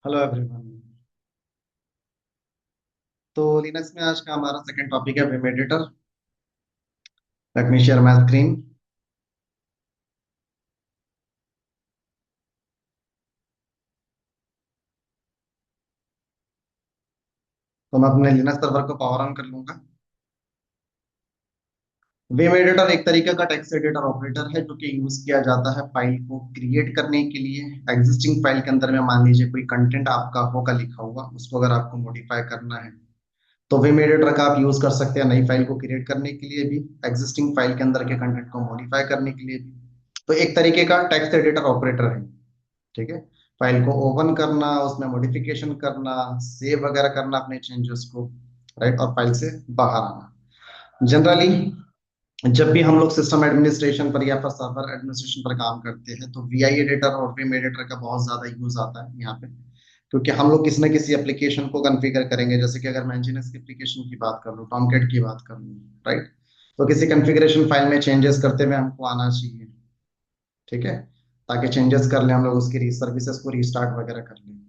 Hello everyone. तो Linux में आज का हमारा सेकंड टॉपिक है Vim editor. Let me share my screen. तो मैं अपने लिनक्स सर्वर को पावर ऑन कर लूंगा। विम एडिटर एक तरीके का टेक्स्ट एडिटर ऑपरेटर है जो कि यूज किया जाता है फाइल को क्रिएट करने के लिए। एग्जिस्टिंग फाइल के अंदर में मान लीजिए कोई कंटेंट आपका होगा लिखा हुआ, उसको अगर आपको मॉडिफाई करना है तो विम एडिटर का आप यूज कर सकते हैं, नई फाइल को क्रिएट करने के लिए भी, एग्जिस्टिंग फाइल के अंदर के कंटेंट को मॉडिफाई करने के लिए भी। तो एक तरीके का टेक्स्ट एडिटर ऑपरेटर है। ठीक है। फाइल को ओपन करना, उसमें मॉडिफिकेशन करना, सेव वगैरह करना अपने चेंजेस को, राइट, और फाइल से बाहर आना। जनरली जब भी हम लोग सिस्टम एडमिनिस्ट्रेशन पर या फिर सर्वर एडमिनिस्ट्रेशन पर काम करते हैं तो वीआई एडिटर और विम एडिटर का बहुत ज्यादा यूज आता है यहाँ पे। क्योंकि हम लोग किसी न किसी एप्लीकेशन को कॉन्फ़िगर करेंगे, जैसे कि अगर मैं nginx की एप्लीकेशन की बात कर लूँ, टॉमकैट की बात कर लूँ, राइट। तो किसी कॉन्फ़िगरेशन फाइल में चेंजेस करते हुए हमको आना चाहिए। ठीक है। ताकि चेंजेस कर लें हम लोग, उसकी सर्विसेज को रीस्टार्ट वगैरह कर लें।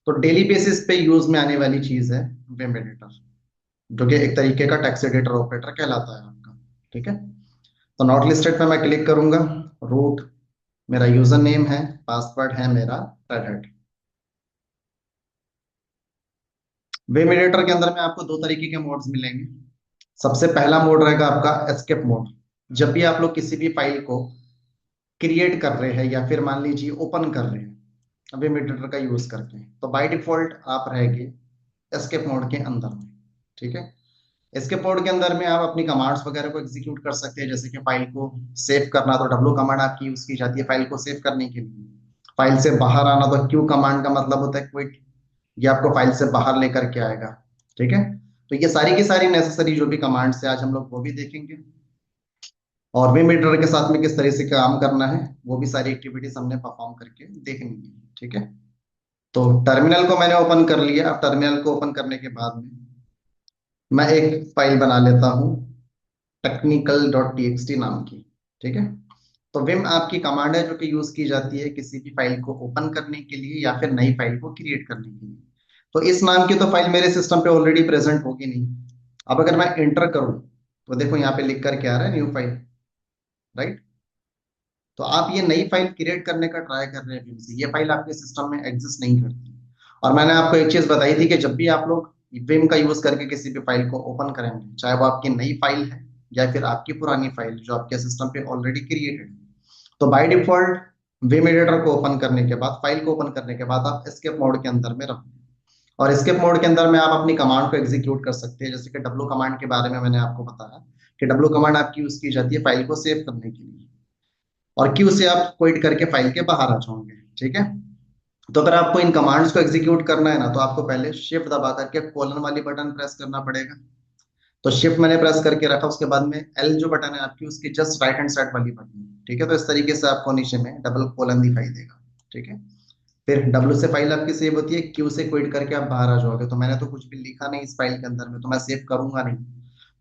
तो डेली बेसिस पे यूज में आने वाली चीज है विम एडिटर, जो कि एक तरीके का टेक्स्ट एडिटर ऑपरेटर कहलाता है आपका। ठीक है। तो नॉट लिस्टेड पे मैं क्लिक करूंगा। रूट मेरा यूजर नेम है, पासवर्ड है मेरा रेड। विम एडिटर के अंदर में आपको दो तरीके के मोड्स मिलेंगे। सबसे पहला मोड रहेगा आपका एस्केप मोड। जब भी आप लोग किसी भी फाइल को क्रिएट कर रहे हैं या फिर मान लीजिए ओपन कर रहे हैं विम एडिटर का यूज करके, तो बाय डिफॉल्ट आप रहेंगे एस्केप मोड के अंदर में। ठीक है। इसके पोर्ट के अंदर में आप अपनी कमांड्स वगैरह को एग्जीक्यूट कर सकते हैं, जैसे कि फाइल को सेव करना तो डब्ल्यू कमांड आपकी यूज की जाती है फाइल को सेव करने के लिए। फाइल से बाहर आना तो क्यू कमांड का मतलब होता है क्विट, ये आपको फाइल से बाहर लेकर के आएगा। ठीक है। तो ये सारी की सारी नेसेसरी जो भी कमांड्स है आज हम लोग वो भी देखेंगे, और विम एडिटर के साथ में किस तरह से काम करना है वो भी सारी एक्टिविटीज हमने परफॉर्म करके देखनी है। ठीक है। तो टर्मिनल को मैंने ओपन कर लिया। अब टर्मिनल को ओपन करने के बाद में मैं एक फाइल बना लेता हूँ technical.txt नाम की। ठीक है। तो विम आपकी कमांड है जो कि यूज की जाती है किसी भी फाइल को ओपन करने के लिए या फिर नई फाइल को क्रिएट करने के लिए। तो इस नाम की तो फाइल मेरे सिस्टम पे ऑलरेडी प्रेजेंट होगी नहीं। अब अगर मैं इंटर करूं तो देखो यहाँ पे लिख करके आ रहा है न्यू फाइल, राइट। तो आप ये नई फाइल क्रिएट करने का ट्राई कर रहे हैं विम से, ये फाइल आपके सिस्टम में एग्जिस्ट नहीं करती। और मैंने आपको एक चीज बताई थी कि जब भी आप लोग विम का यूज करके किसी भी फाइल को ओपन करेंगे, चाहे वो आपकी नई फाइल है या फिर आपकी पुरानी फाइल जो आपके सिस्टम पे ऑलरेडी क्रिएटेड है, तो बाय डिफॉल्ट विम एडिटर को ओपन करने के बाद, फाइल को ओपन करने के बाद आप एस्केप मोड के अंदर में रहोगे। और एस्केप मोड के अंदर में आप अपनी कमांड को एग्जीक्यूट कर सकते हैं, जैसे कि डब्ल्यू कमांड के बारे में मैंने आपको बताया कि डब्ल्यू कमांड आपकी यूज की जाती है फाइल को सेव करने के लिए, और क्यू से आप क्विट करके फाइल के बाहर आ जाओगे। ठीक है। तो अगर आपको इन कमांड्स को एग्जीक्यूट करना है ना, तो आपको पहले शिफ्ट दबा करके कॉलन वाली बटन प्रेस करना पड़ेगा। तो शिफ्ट मैंने प्रेस करके रखा, उसके बाद में एल जो बटन है आपकी उसकी जस्ट राइट हैंड साइड वाली बटन। ठीक है। तो इस तरीके से आपको नीचे में डबल कॉलन दिखाई देगा। ठीक है। फिर डब्ल्यू से फाइल आपकी सेव होती है, क्यू से क्विट करके आप बाहर आ जाओगे। तो मैंने तो कुछ भी लिखा नहीं इस फाइल के अंदर में, तो मैं सेव करूंगा नहीं।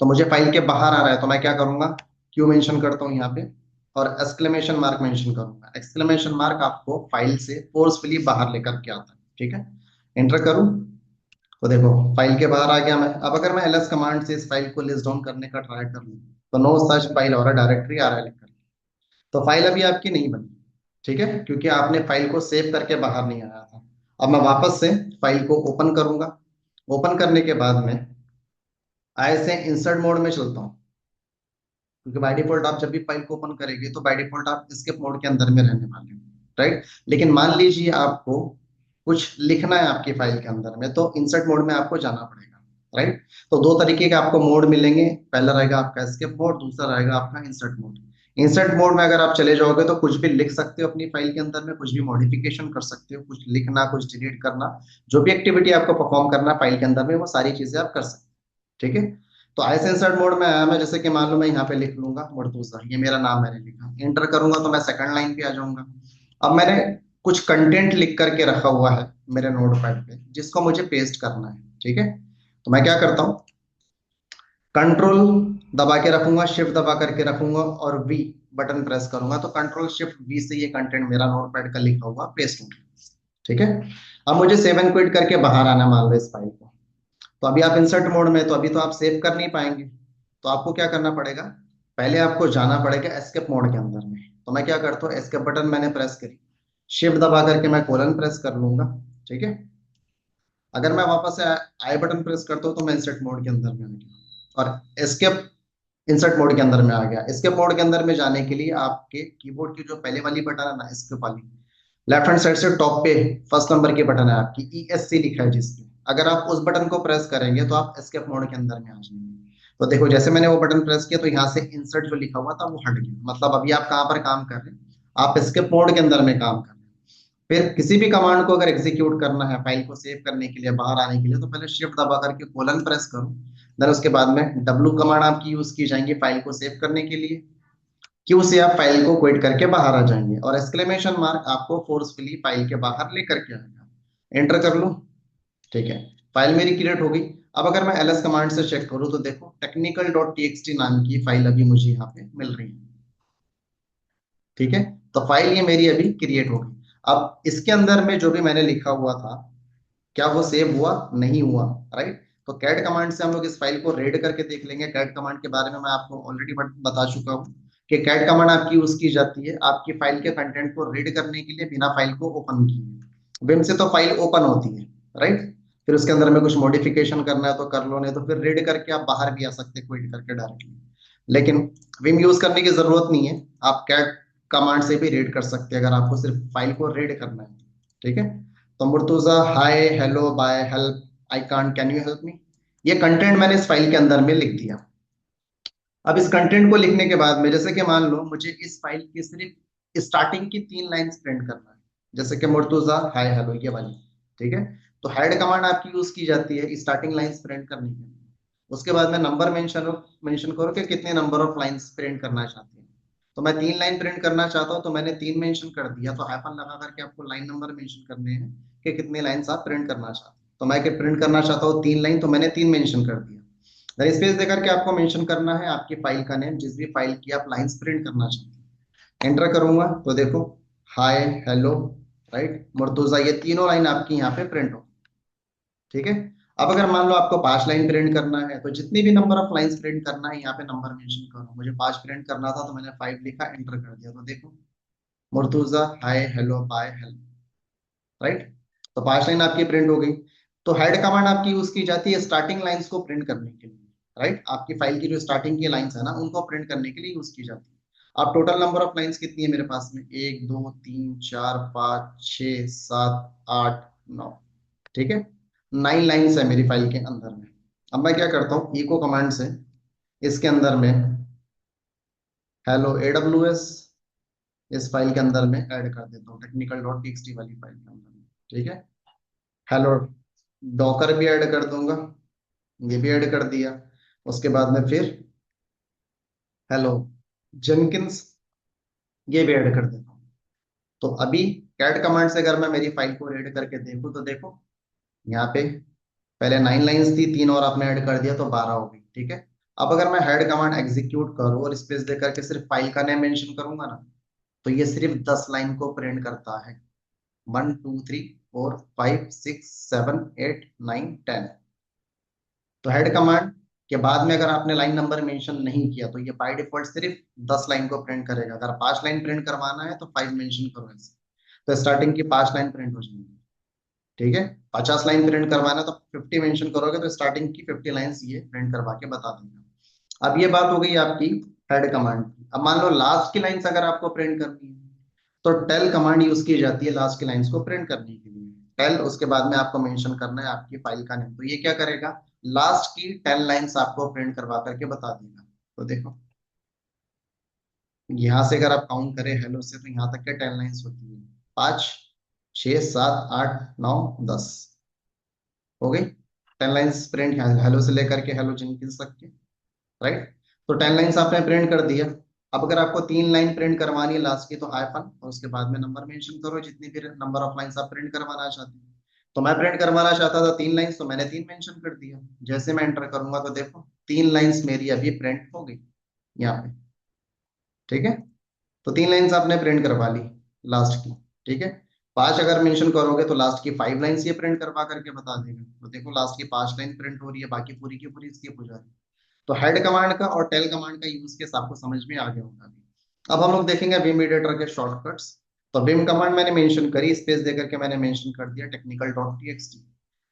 तो मुझे फाइल के बाहर आ रहा है तो मैं क्या करूंगा, क्यू मेंशन करता हूँ यहाँ पे और एक्सक्लेमेशन मार्क मेंशन करूंगा। एक्सक्लेमेशन मार्क आपको फाइल से फोर्सफुली बाहर लेकर के आता है। ठीक है। एंटर करूं तो देखो फाइल के बाहर आ गया मैं। अब अगर मैं एलएस कमांड से इस फाइल को लिस्ट डाउन करने का ट्राई कर लूं तो नो सच फाइल और डायरेक्टरी आ रहा है लिखकर। तो फाइल अभी आपकी नहीं बनी। ठीक है। क्योंकि आपने फाइल को सेव करके बाहर नहीं आया था। अब मैं वापस से फाइल को ओपन करूंगा। ओपन करने के बाद में आए से इंसर्ट मोड में चलता हूँ, क्योंकि बाय डिफॉल्ट आप जब भी फाइल को ओपन करेंगे तो बाय डिफॉल्ट आप स्केप मोड के अंदर में रहने वाले हो, राइट। लेकिन मान लीजिए आपको कुछ लिखना है आपकी फाइल के अंदर में, तो इंसर्ट मोड में आपको जाना पड़ेगा, राइट। तो दो तरीके के आपको मोड मिलेंगे, पहला रहेगा आपका स्केप मोड, दूसरा रहेगा आपका इंसर्ट मोड। इंसर्ट मोड में अगर आप चले जाओगे तो कुछ भी लिख सकते हो अपनी फाइल के अंदर में, कुछ भी मॉडिफिकेशन कर सकते हो, कुछ लिखना कुछ डिलीट करना, जो भी एक्टिविटी आपको परफॉर्म करना फाइल के अंदर में वो सारी चीजें आप कर सकते हो। ठीक है। तो आइस इंसर्ट मोड में आया मैं, जैसे कि मान लो मैं यहाँ पे लिख लूंगा मुर्तुजा, ये मेरा नाम मैंने लिखा, एंटर करूंगा तो मैं सेकंड लाइन पे आ जाऊंगा। अब मैंने कुछ कंटेंट लिख करके रखा हुआ है मेरे नोट पैड पे जिसको मुझे पेस्ट करना है। ठीक है। तो मैं क्या करता हूँ, कंट्रोल दबा के रखूंगा, शिफ्ट दबा करके रखूंगा और वी बटन प्रेस करूंगा, तो कंट्रोल शिफ्ट वी से ये कंटेंट मेरा नोट पैड का लिखा हुआ पेस्ट हो गया। ठीक है। अब मुझे 7 क्विट करके बाहर आना, मान लो इस फाइल को। तो अभी आप इंसर्ट मोड में, तो अभी तो आप सेव कर नहीं पाएंगे। तो आपको क्या करना पड़ेगा, पहले आपको जाना पड़ेगा एस्केप मोड के अंदर में। तो मैं क्या करता हूँ, एस्केप बटन मैंने प्रेस करी, शिफ्ट दबा करके मैं कोलन प्रेस कर लूंगा। ठीक है। अगर मैं वापस से आई बटन प्रेस करता हूँ तो मैं इंसर्ट मोड के अंदर में आ गया, और एस्केप इंसर्ट मोड के अंदर में आ गया। एस्केप मोड के अंदर में जाने के लिए आपके कीबोर्ड की जो पहले वाली बटन है ना, एस्केप वाली, लेफ्ट हैंड साइड से टॉप पे फर्स्ट नंबर की बटन है आपकी, ESC लिखा है जिसपे, अगर आप उस बटन को प्रेस करेंगे तो आप एस्केप मोड के अंदर में आ जाएंगे। तो देखो जैसे मैंने वो बटन प्रेस किया तो यहाँ से इंसर्ट जो लिखा हुआ था वो हट गया, मतलब अभी आप कहाँ पर काम कर रहे हैं, आप एस्केप मोड के अंदर में काम कर रहे हैं। फिर किसी भी कमांड को अगर एग्जीक्यूट करना है फाइल को सेव करने के लिए, बाहर आने के लिए, तो पहले शिफ्ट दबा करके कोलन प्रेस करो, देन उसके बाद में डब्ल्यू कमांड आपकी यूज की जाएंगी फाइल को सेव करने के लिए, क्यू से आप फाइल को क्विट करके बाहर आ जाएंगे, और एक्सक्लेमेशन मार्क आपको फोर्सफुली फाइल के बाहर लेकर के आएगा। एंटर कर लो। ठीक है, फाइल मेरी क्रिएट हो गई। अब अगर मैं ls कमांड से चेक करूं तो देखो टेक्निकल डॉट टीएक्सटी नाम की फाइल अभी मुझे यहाँ पे मिल रही है। ठीक है, तो फाइल ये मेरी अभी क्रिएट हो गई। अब इसके अंदर में जो भी मैंने लिखा हुआ था, क्या वो सेव हुआ, नहीं हुआ, राइट। तो कैट कमांड से हम लोग इस फाइल को रेड करके देख लेंगे। कैट कमांड के बारे में मैं आपको ऑलरेडी बता चुका हूँ कि कैट कमांड आपकी यूज की जाती है आपकी फाइल के कंटेंट को रीड करने के लिए, बिना फाइल को ओपन किए। विम से तो फाइल ओपन होती है, राइट। फिर उसके अंदर में कुछ मॉडिफिकेशन करना है तो कर लो, नहीं तो फिर रीड करके आप बाहर भी आ सकते हैं क्विट करके डायरेक्टली। लेकिन विम यूज करने की जरूरत नहीं है, आप कैट कमांड से भी रीड कर सकते हैं अगर आपको सिर्फ फाइल को रीड करना है। ठीक है। तो Murtuza hi hello bye help I can't can you help me, ये कंटेंट मैंने इस फाइल के अंदर में लिख दिया। अब इस कंटेंट को लिखने के बाद में, जैसे कि मान लो मुझे इस फाइल की सिर्फ स्टार्टिंग की 3 लाइंस प्रिंट करना है, जैसे कि मुर्तुजा हाय हेलो ये वाली। ठीक है। तो हेड कमांड आपकी यूज की जाती है स्टार्टिंग लाइंस प्रिंट करने के लिए। उसके बाद में नंबर मेंशन मेंशन करो कि कितने नंबर ऑफ लाइंस प्रिंट करना चाहते हैं। तो मैं 3 लाइन प्रिंट करना चाहता हूँ तो मैंने 3 मेंशन कर दिया, तो हाइफन लगा करके आपको लाइन नंबर मेंशन करने हैं कि कितने लाइंस आप प्रिंट करना चाहते हैं। तो मैं प्रिंट करना चाहता हूँ 3 लाइन, तो मैंने 3 मेंशन कर दिया। स्पेस देकर के आपको मेंशन करना है आपकी फाइल का नेम, जिस भी फाइल की आप लाइंस प्रिंट करना चाहते हैं। एंटर करूंगा तो देखो हाय हेलो राइट मुर्तुजा, ये तीनों लाइन आपकी यहाँ पे प्रिंट हो। ठीक है। अब अगर मान लो आपको 5 लाइन प्रिंट करना है तो जितनी भी नंबर ऑफ लाइंस प्रिंट करना है यहाँ पे नंबर मेंशन करो। मुझे 5 प्रिंट करना था तो मैंने 5 लिखा, एंटर कर दिया, तो देखो Murtuza hi hello bye hello, right. तो 5 लाइन आपकी प्रिंट हो गई। तो हेड कमांड आपकी यूज की जाती है स्टार्टिंग लाइंस को प्रिंट करने के लिए, राइट। आपकी फाइल की जो स्टार्टिंग की लाइंस है ना उनको प्रिंट करने के लिए यूज की जाती है। अब टोटल नंबर ऑफ लाइंस कितनी है मेरे पास में, 1 2 3 4 5 6 7 8 9। ठीक है, 9 लाइंस है मेरी फाइल के अंदर में। अब मैं क्या करता हूँ, इको कमांड से इसके अंदर में हेलो AWS इस फाइल के अंदर में ऐड कर देता हूँ, टेक्निकल डॉट टीएक्सटी वाली फाइल के अंदर में। ठीक है। हेलो डॉकर भी ऐड कर दूंगा, ये भी ऐड कर दिया। उसके बाद में फिर हेलो जेनकिंस, ये भी ऐड कर देता हूँ। तो अभी कैट कमांड से अगर मैं मेरी फाइल को रीड करके देखूँ तो देखो यहाँ पे पहले 9 लाइंस थी, 3 और आपने ऐड कर दिया तो 12 हो गई। ठीक है। अब अगर मैं हेड कमांड एग्जीक्यूट करूँ और स्पेस दे करके सिर्फ फाइल का नेम मेंशन करूंगा ना, तो ये सिर्फ 10 लाइन को प्रिंट करता है। 1 2 3 4 5 6 7 8 9 10। तो हेड कमांड के बाद में अगर आपने लाइन नंबर मेंशन नहीं किया तो ये बाय डिफॉल्ट सिर्फ 10 लाइन को प्रिंट करेगा। अगर 5 लाइन प्रिंट करवाना है तो 5 मेंशन करो ऐसे, तो स्टार्टिंग की 5 लाइन प्रिंट हो जाएंगी। ठीक है। 50 लाइन प्रिंट करवाना है तो 50 मेंशन करोगे तो स्टार्टिंग की 50 लाइंस ये प्रिंट करवा के बता देगा। अब ये बात हो गई आपकी हेड कमांड की। अब मान लो लास्ट की लाइंस अगर आपको प्रिंट करनी है तो टेल कमांड यूज की जाती है लास्ट की लाइंस को प्रिंट करने के लिए। टेल, उसके बाद में आपको मेंशन करना है आपकी फाइल का नेम, तो ये क्या करेगा, लास्ट की 10 लाइंस आपको प्रिंट करवा करके बता देगा। तो देखो यहाँ से अगर आप काउंट करें हेलो से तो यहाँ तक के 10 लाइंस होती है, 5 6 7 8 9 10 हो गई। 10 लाइंस प्रिंट हेलो से लेकर के हेलो जेनकिंस तक के, राइट। तो 10 लाइंस आपने प्रिंट कर दिया। अब अगर आपको 3 लाइन प्रिंट करवानी है लास्ट की तो हाइफन और उसके बाद में नंबर मेंशन करो जितनी भी नंबर ऑफ लाइंस आप प्रिंट करवाना चाहते हैं। तो मैं प्रिंट करवाना चाहता था 3 लाइंस, तो मैंने 3 मेंशन कर दिया। जैसे मैं एंटर करूंगा तो देखो 3 लाइंस मेरी अभी प्रिंट हो गई यहाँ पे। ठीक है। तो 3 लाइंस आपने प्रिंट करवा ली लास्ट की। ठीक है। पांच अगर मेंशन करोगे तो लास्ट की 5 लाइन्स ये प्रिंट करवा करके बता देगा। तो देखो लास्ट की 5 लाइन प्रिंट हो रही है, बाकी पूरी की पूरी स्किप हो जा रही है। तो हेड कमांड का और टेल कमांड का यूज केस आपको समझ में आ गया होगा अभी। अब हम लोग देखेंगे विम एडिटर के शॉर्टकट्स। तो विम कमांड मैंने मेंशन करी, स्पेस देकर के मैंने मेंशन कर दिया टेक्निकल डॉट टीएक्सटी।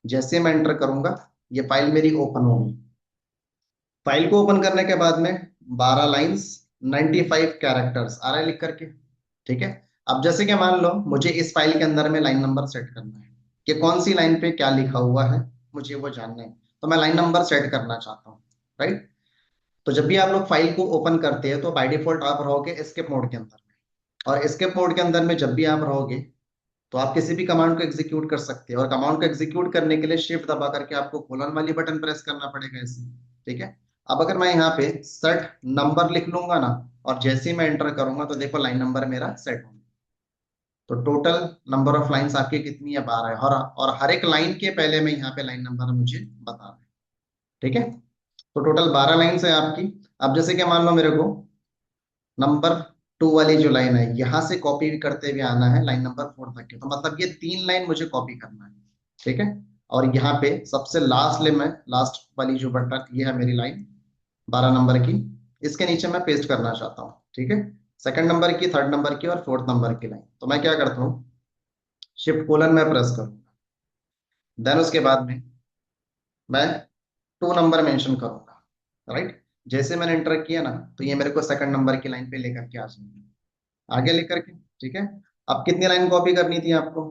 जैसे मैं एंटर करूंगा ये फाइल मेरी ओपन होगी। फाइल को ओपन करने के बाद में 12 लाइन्स 95 कैरेक्टर्स आ रहा है लिख करके। ठीक है। अब जैसे कि मान लो मुझे इस फाइल के अंदर में लाइन नंबर सेट करना है कि कौन सी लाइन पे क्या लिखा हुआ है, मुझे वो जानना है। तो मैं लाइन नंबर सेट करना चाहता हूँ। राइट। तो जब भी आप लोग फाइल को ओपन करते हैं तो बाय डिफॉल्ट आप रहोगे एस्केप मोड के अंदर में। और एस्केप मोड के अंदर में जब भी आप रहोगे तो आप किसी भी कमांड को एग्जीक्यूट कर सकते हैं। और कमांड को एग्जीक्यूट करने के लिए शिफ्ट दबा करके आपको कोलन वाली बटन प्रेस करना पड़ेगा ऐसे। ठीक है। अब अगर मैं यहाँ पे सेट नंबर लिख लूंगा ना, और जैसे ही मैं एंटर करूंगा तो देखो लाइन नंबर मेरा सेट हो। तो टोटल नंबर ऑफ लाइंस आपकी कितनी है, 12 है। और हर एक लाइन के पहले में यहाँ पे लाइन नंबर मुझे बता रहा है। ठीक है। तो टोटल 12 लाइंस है आपकी। अब जैसे कि मान लो मेरे को नंबर 2 वाली जो लाइन है यहां से कॉपी करते हुए आना है लाइन नंबर 4 तक के, तो मतलब ये 3 लाइन मुझे कॉपी करना है। ठीक है। और यहाँ पे सबसे लास्ट में लास्ट वाली जो बटन ये है मेरी लाइन 12 नंबर की, इसके नीचे मैं पेस्ट करना चाहता हूँ। ठीक है। सेकंड नंबर की, थर्ड नंबर की और फोर्थ नंबर की लाइन, तो मैं क्या करता हूँ, शिफ्ट कोलन में प्रेस करूंगा। देन उसके बाद में मैं 2 नंबर मेंशन करूंगा। राइट। जैसे मैंने एंटर किया ना तो ये मेरे को सेकंड नंबर की लाइन पे लेकर के आ जाएंगे, आगे लेकर के। ठीक है। अब कितनी लाइन कॉपी करनी थी आपको,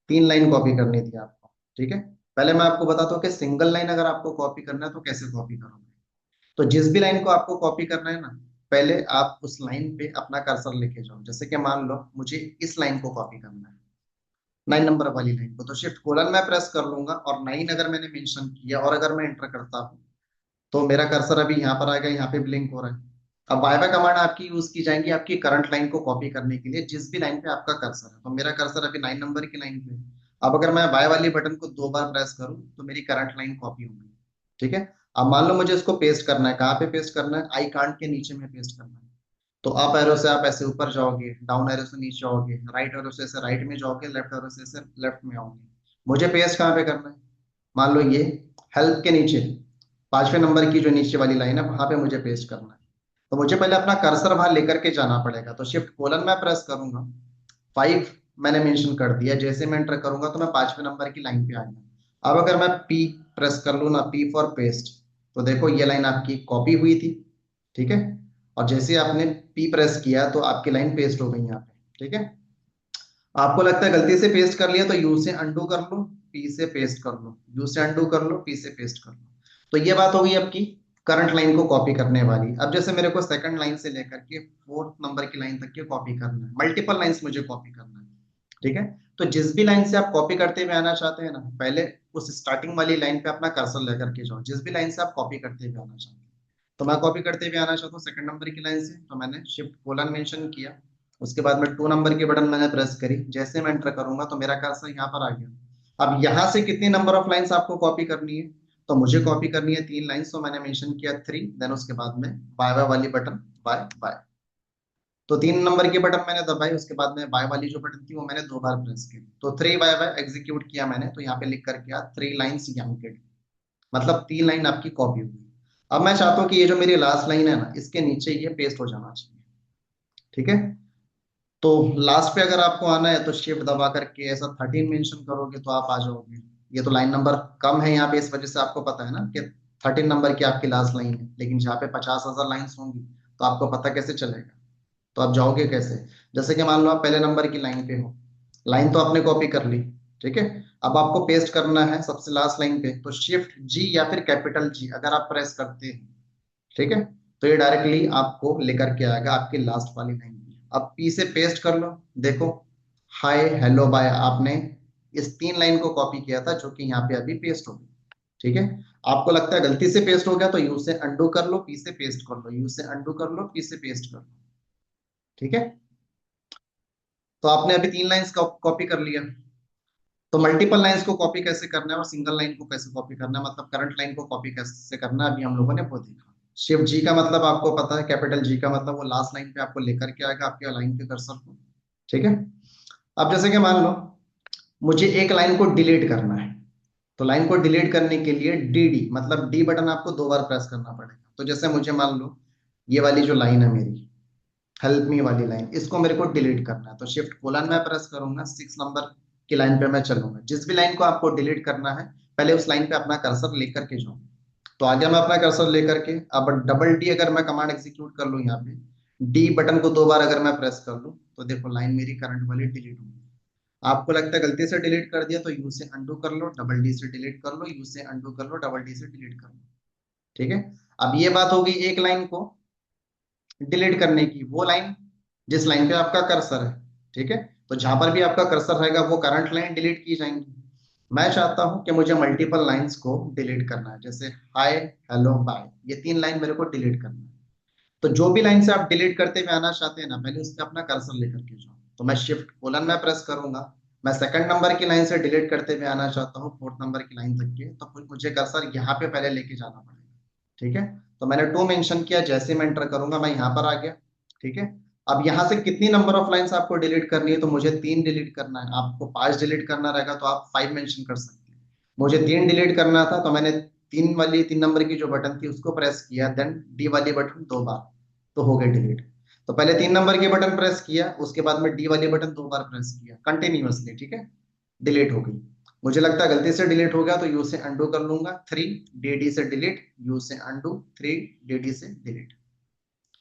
3 लाइन कॉपी करनी थी आपको। ठीक है। पहले मैं आपको बताता हूँ कि सिंगल लाइन अगर आपको कॉपी करना है तो कैसे कॉपी करोगे। तो जिस भी लाइन को आपको कॉपी करना है ना, पहले आप उस लाइन पे अपना कर्सर लेके जाओ। जैसे कि मान लो मुझे इस लाइन को कॉपी करना है, 9 नंबर वाली लाइन को, तो शिफ्ट कोलन में प्रेस कर लूंगा और 9 अगर मैंने मेंशन किया और अगर मैं एंटर करता हूँ तो मेरा कर्सर अभी यहाँ पर आ गया, यहाँ पे ब्लिंक हो रहा है। अब बाय बाय कमांड आपकी यूज की जाएगी आपकी करंट लाइन को कॉपी करने के लिए, जिस भी लाइन पे आपका कर्सर है। तो मेरा कर्सर अभी 9 नंबर की लाइन पे है। अब अगर मैं बाय वाली बटन को 2 बार प्रेस करूं तो मेरी करंट लाइन कॉपी होगी। ठीक है। अब मान लो मुझे इसको पेस्ट करना है, कहाँ पे पेस्ट करना है, आई कार्ड के नीचे में पेस्ट करना है। तो अप एरो से आप ऐसे ऊपर जाओगे, डाउन एरो से नीचे आओगे, राइट एरो से ऐसे राइट में जाओगे, लेफ्ट एरो से ऐसे लेफ्ट में आओगे। मुझे पेस्ट कहाँ पे करना है, मान लो ये हेल्प के नीचे 5वें नंबर की जो नीचे वाली लाइन है वहां पे मुझे पेस्ट करना है। तो मुझे पहले अपना कर्सर वहां लेकर के जाना पड़ेगा। तो शिफ्ट कोलन में प्रेस करूंगा, 5 मैंने मेंशन कर दिया। जैसे मैं एंटर करूंगा तो मैं 5वें नंबर की लाइन पे आ गया। अब अगर मैं पी प्रेस कर लू ना, पी फॉर पेस्ट, तो देखो ये लाइन आपकी कॉपी हुई थी। ठीक है। और जैसे आपने पी प्रेस किया तो आपकी लाइन पेस्ट हो गई यहाँ पे। ठीक है। आपको लगता है गलती से पेस्ट कर लिया तो यू से अंडू कर लो, पी से पेस्ट कर लो, यू से अंडू कर लो, पी से पेस्ट कर लो। तो ये बात होगी आपकी करंट लाइन को कॉपी करने वाली। अब जैसे मेरे को सेकंड लाइन से लेकर के फोर्थ नंबर की लाइन तक के कॉपी करना है, मल्टीपल लाइंस मुझे कॉपी करना है। ठीक है। तो जिस भी लाइन से आप कॉपी करते हुए आना चाहते हैं ना, पहले उस स्टार्टिंग वाली लाइन पे अपना कर्सर लेकर के जाओ, जिस भी लाइन से आप कॉपी करते हुए आना चाहते हैं। तो मैं कॉपी करते हुए आना चाहता हूँ सेकंड नंबर की लाइन से, तो मैंने शिफ्ट कोलन मेंशन किया। उसके बाद में 2 नंबर की बटन मैंने प्रेस करी, जैसे मैं एंटर करूंगा तो मेरा कर्सर यहाँ पर आ गया। अब यहाँ से कितनी नंबर ऑफ लाइंस आपको कॉपी करनी है, तो मुझे कॉपी करनी है 3 लाइंस, तो मैंने मेंशन किया 3। देन उसके बाद में बाय बाय वाली बटन, बाय बाय। तो 3 नंबर की बटन मैंने दबाई, उसके बाद में बाय वाली जो बटन थी वो मैंने 2 बार प्रेस की। तो 3 बाय बाय एग्जीक्यूट किया मैंने, तो यहाँ पे लिख कर किया 3 लाइन्स यंकेड, मतलब 3 लाइन आपकी कॉपी हुई। अब मैं चाहता हूँ कि ये जो मेरी लास्ट लाइन है ना इसके नीचे ये पेस्ट हो जाना चाहिए। ठीक है। तो लास्ट पे अगर आपको आना है तो शिफ्ट दबा करके ऐसा 13 मेंशन करोगे तो आप आ जाओगे। ये तो लाइन नंबर कम है यहाँ पे, इस वजह से आपको पता है ना कि 13 नंबर की आपकी लास्ट लाइन है, लेकिन जहाँ पे 50,000 लाइन्स होंगी तो आपको पता कैसे चलेगा, तो आप जाओगे कैसे। जैसे कि मान लो आप पहले नंबर की लाइन पे हो, लाइन तो आपने कॉपी कर ली। ठीक है। अब आपको पेस्ट करना है सबसे लास्ट लाइन पे, तो शिफ्ट जी या फिर कैपिटल जी अगर आप प्रेस करते हैं, ठीक है, तो ये डायरेक्टली आपको लेकर के आएगा आपकी लास्ट वाली लाइन पे। अब पी से पेस्ट कर लो, देखो हाय हेलो बाय, आपने इस 3 लाइन को कॉपी किया था जो कि यहाँ पे अभी पेस्ट हो गई। ठीक है। आपको लगता है गलती से पेस्ट हो गया तो यू से अंडू कर लो, पी से पेस्ट कर लो, यू से अंडू कर लो, पी से पेस्ट कर लो। ठीक है। तो आपने अभी 3 लाइंस कॉपी कर लिया। तो मल्टीपल लाइंस को कॉपी कैसे करना है और सिंगल लाइन को कैसे कॉपी करना है, मतलब करंट लाइन को कॉपी कैसे करना है, अभी हम लोगों ने वो देखा। शिफ्ट जी का मतलब आपको पता है, कैपिटल जी का मतलब वो लास्ट लाइन पे आपको लेकर के आएगा आपके लाइन के कर्सर को। ठीक है। अब जैसे कि मान लो मुझे एक लाइन को डिलीट करना है। तो लाइन को डिलीट करने के लिए डी मतलब डी बटन आपको 2 बार प्रेस करना पड़ेगा। तो जैसे मुझे मान लो ये वाली जो लाइन है मेरी, हेल्प मी वाली लाइन, इसको मेरे को डिलीट करना है, तो शिफ्ट कोलन मैं प्रेस करूंगा, 6 नंबर की लाइन पे मैं चलूंगा। जिस भी लाइन को आपको डिलीट करना है, पहले उस लाइन पे अपना कर्सर लेकर के जाऊं। तो आगे मैं अपना कर्सर लेकर के, अब डबल डी अगर मैं कमांड एग्जीक्यूट कर लूं, यहाँ पे डी बटन को 2 बार अगर मैं प्रेस कर लूं, तो देखो लाइन मेरी करंट वाली डिलीट होगी। आपको लगता है गलती से डिलीट कर दिया, तो यू से अंडू कर लो, डबल डी से डिलीट कर लो, यू से अंडू कर लो, डबल डी से डिलीट कर लो। ठीक है। अब ये बात हो गई एक लाइन को डिलीट करने की, वो लाइन जिस लाइन पे आपका कर्सर है। ठीक है। तो जहां पर भी आपका कर्सर रहेगा वो करंट लाइन डिलीट की जाएंगी। मैं चाहता हूं कि मुझे मल्टीपल लाइंस को डिलीट करना है, जैसे हाय, हेलो, बाय, ये 3 लाइन मेरे को डिलीट करना है। तो जो भी लाइन से आप डिलीट करते हुए आना चाहते हैं ना, पहले उस पर अपना कर्सर लेकर के जाओ। तो मैं शिफ्ट कोलन में प्रेस करूंगा, मैं सेकंड नंबर की लाइन से डिलीट करते हुए आना चाहता हूँ 4th नंबर की लाइन तक के, तो फिर मुझे कर्सर यहाँ पे पहले लेके जाना पड़ेगा। ठीक है। तो मैंने 2 मेंशन किया, जैसे मैं एंटर करूंगा मैं यहाँ पर आ गया। ठीक है। अब यहाँ से कितनी नंबर ऑफ लाइंस आपको डिलीट करनी है, तो मुझे 3 डिलीट करना है। आपको 5 डिलीट करना रहेगा तो आप 5 मेंशन कर सकते हैं। मुझे 3 डिलीट करना था, तो मैंने 3 नंबर की जो बटन थी उसको प्रेस किया, देन डी वाली बटन 2 बार, तो हो गए डिलीट। तो पहले 3 नंबर की बटन प्रेस किया, उसके बाद में डी वाली बटन 2 बार प्रेस किया कंटिन्यूअसली। ठीक है। डिलीट हो गई। मुझे लगता है गलती से डिलीट हो गया, तो यू से अंडू कर लूंगा, 3 डी से डिलीट, यू से अंडू, 3 डी से डिलीट,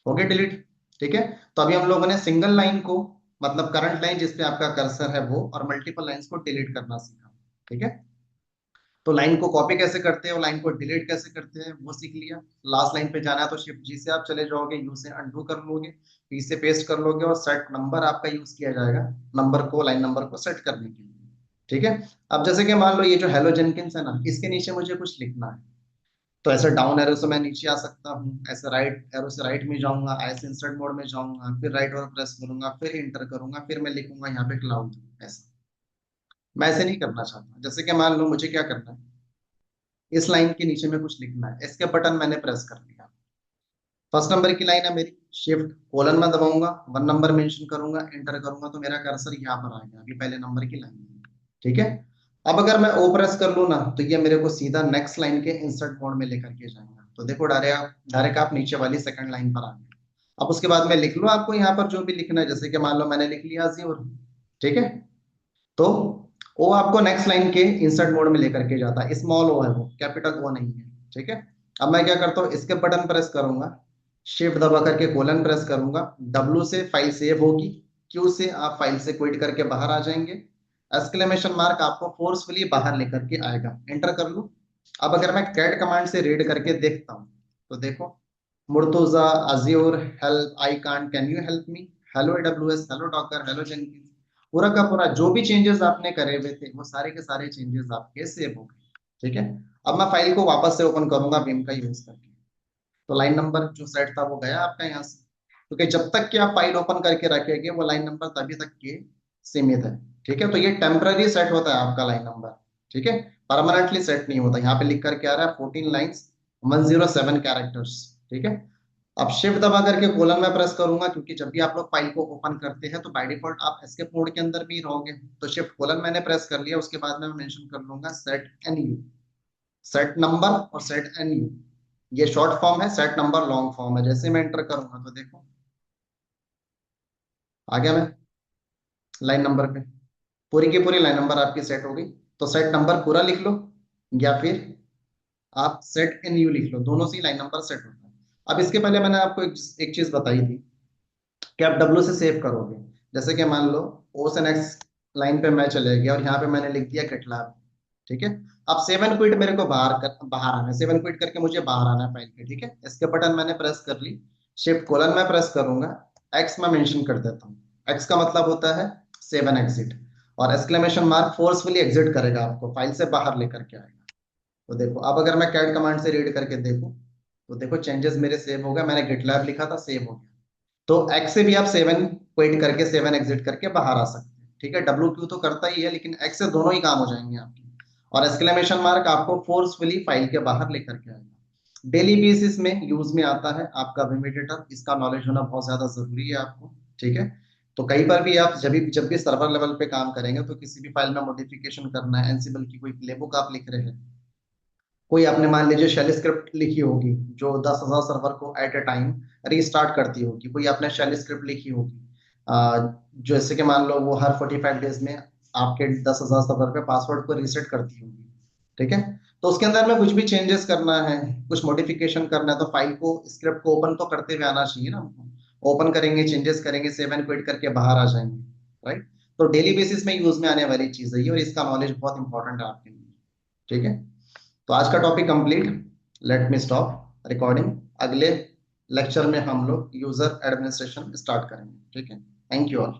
हो गया डिलीट। ठीक है। तो अभी हम लोगों ने सिंगल लाइन को, मतलब करंट लाइन जिसपे आपका कर्सर है वो, और मल्टीपल लाइंस को डिलीट करना सीखा। ठीक है। तो लाइन को कॉपी कैसे करते हैं और लाइन को डिलीट कैसे करते हैं वो सीख लिया। लास्ट लाइन पे जाना है तो शिफ्ट जी से आप चले जाओगे, यू से अंडू कर लोगे, पी से पेस्ट कर लोगे, और सेट नंबर आपका यूज किया जाएगा नंबर को, लाइन नंबर को सेट करने के लिए। ठीक है। अब जैसे कि मान लो ये जो हेलो जेनकिंस है ना, इसके नीचे मुझे कुछ लिखना है, तो ऐसे डाउन एरो से मैं नीचे आ सकता हूँ, ऐसे राइट एरो से राइट में जाऊंगा, ऐसे इंसर्ट मोड में जाऊंगा, फिर राइट और प्रेस करूंगा, फिर इंटर करूंगा, फिर मैं लिखूंगा यहाँ पे क्लाउड। ऐसा मैं ऐसे नहीं करना चाहता। जैसे कि मान लो मुझे क्या करना है, इस लाइन के नीचे में कुछ लिखना है, इसके बटन मैंने प्रेस कर दिया। 1st नंबर की लाइन है मेरी, शिफ्ट कोलन में दबाऊंगा, 1 नंबर मेंशन करूंगा, एंटर करूंगा, तो मेरा कर्सर यहाँ पर आ गया, अभी पहले नंबर की लाइन है। ठीक है। अब अगर मैं ओ प्रेस कर लूँ ना, तो ये मेरे को सीधा नेक्स्ट लाइन के इंसर्ट मोड में लेकर के जाएगा। तो देखो डायरेक्ट डायरेक्ट आप नीचे वाली सेकंड लाइन पर आ गए। अब उसके बाद में लिख लो आपको यहाँ पर जो भी लिखना है, जैसे कि मान लो मैंने लिख लिया अज़्योर। ठीक है। तो ओ आपको नेक्स्ट लाइन के इंसर्ट मोड में लेकर के जाता है, स्मॉल ओ है वो, कैपिटल ओ नहीं है। ठीक है। अब मैं क्या करता हूँ, इसके बटन प्रेस करूंगा, शिफ्ट दबा करके कोलन प्रेस करूंगा, डब्ल्यू से फाइल सेव होगी, क्यू से आप फाइल से क्विट करके बाहर आ जाएंगे, एक्सक्लेमेशन मार्क आपको फोर्सफुली बाहर लेकर के आएगा, एंटर कर लूं। अब अगर मैं कैट कमांड से रीड करके देखता हूं, तो देखो, Murtuza, Azure, help, I can't, can you help me, hello AWS, hello Docker, hello Jenkins, पूरा का पूरा जो भी चेंजेस आपने करे हुए थे वो सारे के सारे चेंजेस आपके सेव हो गए। ठीक है। अब मैं फाइल को वापस से ओपन करूंगा विम का यूज करके, तो लाइन नंबर जो सेट था वो गया आपका यहाँ से, क्योंकि जब तक कि आप फाइल ओपन करके रखेंगे वो लाइन नंबर तभी तक के सीमित है। ठीक है। तो ये टेम्पररी सेट होता है आपका लाइन नंबर। ठीक है। परमानेंटली सेट नहीं होता। यहाँ पे लिख करके आ रहा है 14 लाइन्स 107 कैरेक्टर्स। ठीक है। अब शिफ्ट दबा करके कोलन में प्रेस करूंगा, क्योंकि जब भी आप लोग फाइल को ओपन करते हैं तो बाय डिफॉल्ट आप एस्केप मोड के अंदर भी रहोगे। तो शिफ्ट कोलन मैंने प्रेस कर लिया, उसके बाद में मैं मेंशन कर लूंगा set N U, set number और सेट एन यू। ये शॉर्ट फॉर्म है, सेट नंबर लॉन्ग फॉर्म है। जैसे मैं एंटर करूंगा तो देखो आ गया मैं लाइन नंबर पे, पूरी की पूरी लाइन नंबर आपकी सेट हो गई। तो सेट नंबर पूरा लिख लो, या फिर आप सेट एन यू लिख लो, दोनों से लाइन नंबर सेट होता है। अब इसके पहले मैंने आपको एक चीज बताई थी कि आप डब्ल्यू से सेव करोगे। जैसे कि मान लो ओ से नेक्स्ट लाइन पे मैं चले गया और यहाँ पे मैंने लिख दिया गेटलैब। ठीक है। अब 7 क्विट मेरे को बाहर आना है, 7 क्विट करके मुझे बाहर आना है फाइल के। ठीक है। इसके बटन मैंने प्रेस कर ली, शिफ्ट कोलन में प्रेस करूंगा, एक्स में मेंशन कर देता हूँ। एक्स का मतलब होता है 7 एग्जिट, और एक्सक्लेमेशन मार्क फोर्सफुली एग्जिट करेगा, आपको फाइल से बाहर लेकर के आएगा। तो देखो अब अगर मैं कैट कमांड से रीड करके देखूं, तो देखो चेंजेस मेरे सेव हो गए, मैंने गिटलैब लिखा था सेव हो गया। तो एक्स से भी आप 7 क्विट करके 7 एग्जिट करके बाहर आ सकते हैं। ठीक है। डब्ल्यू क्यू तो करता ही है, लेकिन एक्स से दोनों ही काम हो जाएंगे आपके। और एक्सक्लेमेशन मार्क आपको फोर्सफुली फाइल के बाहर लेकर के आएगा। डेली बेसिस में यूज में आता है आपका विम एडिटर, इसका नॉलेज होना बहुत ज्यादा जरूरी है आपको। ठीक है। तो कई बार भी आप जब भी सर्वर लेवल पे काम करेंगे तो किसी भी फाइल में मॉडिफिकेशन करना है, एनसिबल की कोई प्लेबुक आप लिख रहे हैं, कोई आपने मान लीजिए शेल स्क्रिप्ट लिखी होगी जो 10,000 सर्वर को एट ए टाइम रीस्टार्ट करती होगी, कोई आपने शेल स्क्रिप्ट लिखी होगी जैसे कि मान लो वो हर 45 डेज में आपके 10,000 सर्वर पे पासवर्ड को रीसेट करती होगी, ठीक है। तो उसके अंदर में कुछ भी चेंजेस करना है, कुछ मॉडिफिकेशन करना है, तो फाइल को, स्क्रिप्ट को ओपन तो करते हुए आना चाहिए ना हमको। ओपन करेंगे, चेंजेस करेंगे, सेव एंड क्विट करके बाहर आ जाएंगे, राइट। तो डेली बेसिस में यूज में आने वाली चीज है ये, और इसका नॉलेज बहुत इंपॉर्टेंट है आपके लिए, ठीक है। तो आज का topic complete, let me stop recording. अगले लेक्चर में हम लोग यूजर एडमिनिस्ट्रेशन स्टार्ट करेंगे, ठीक है। Thank you all.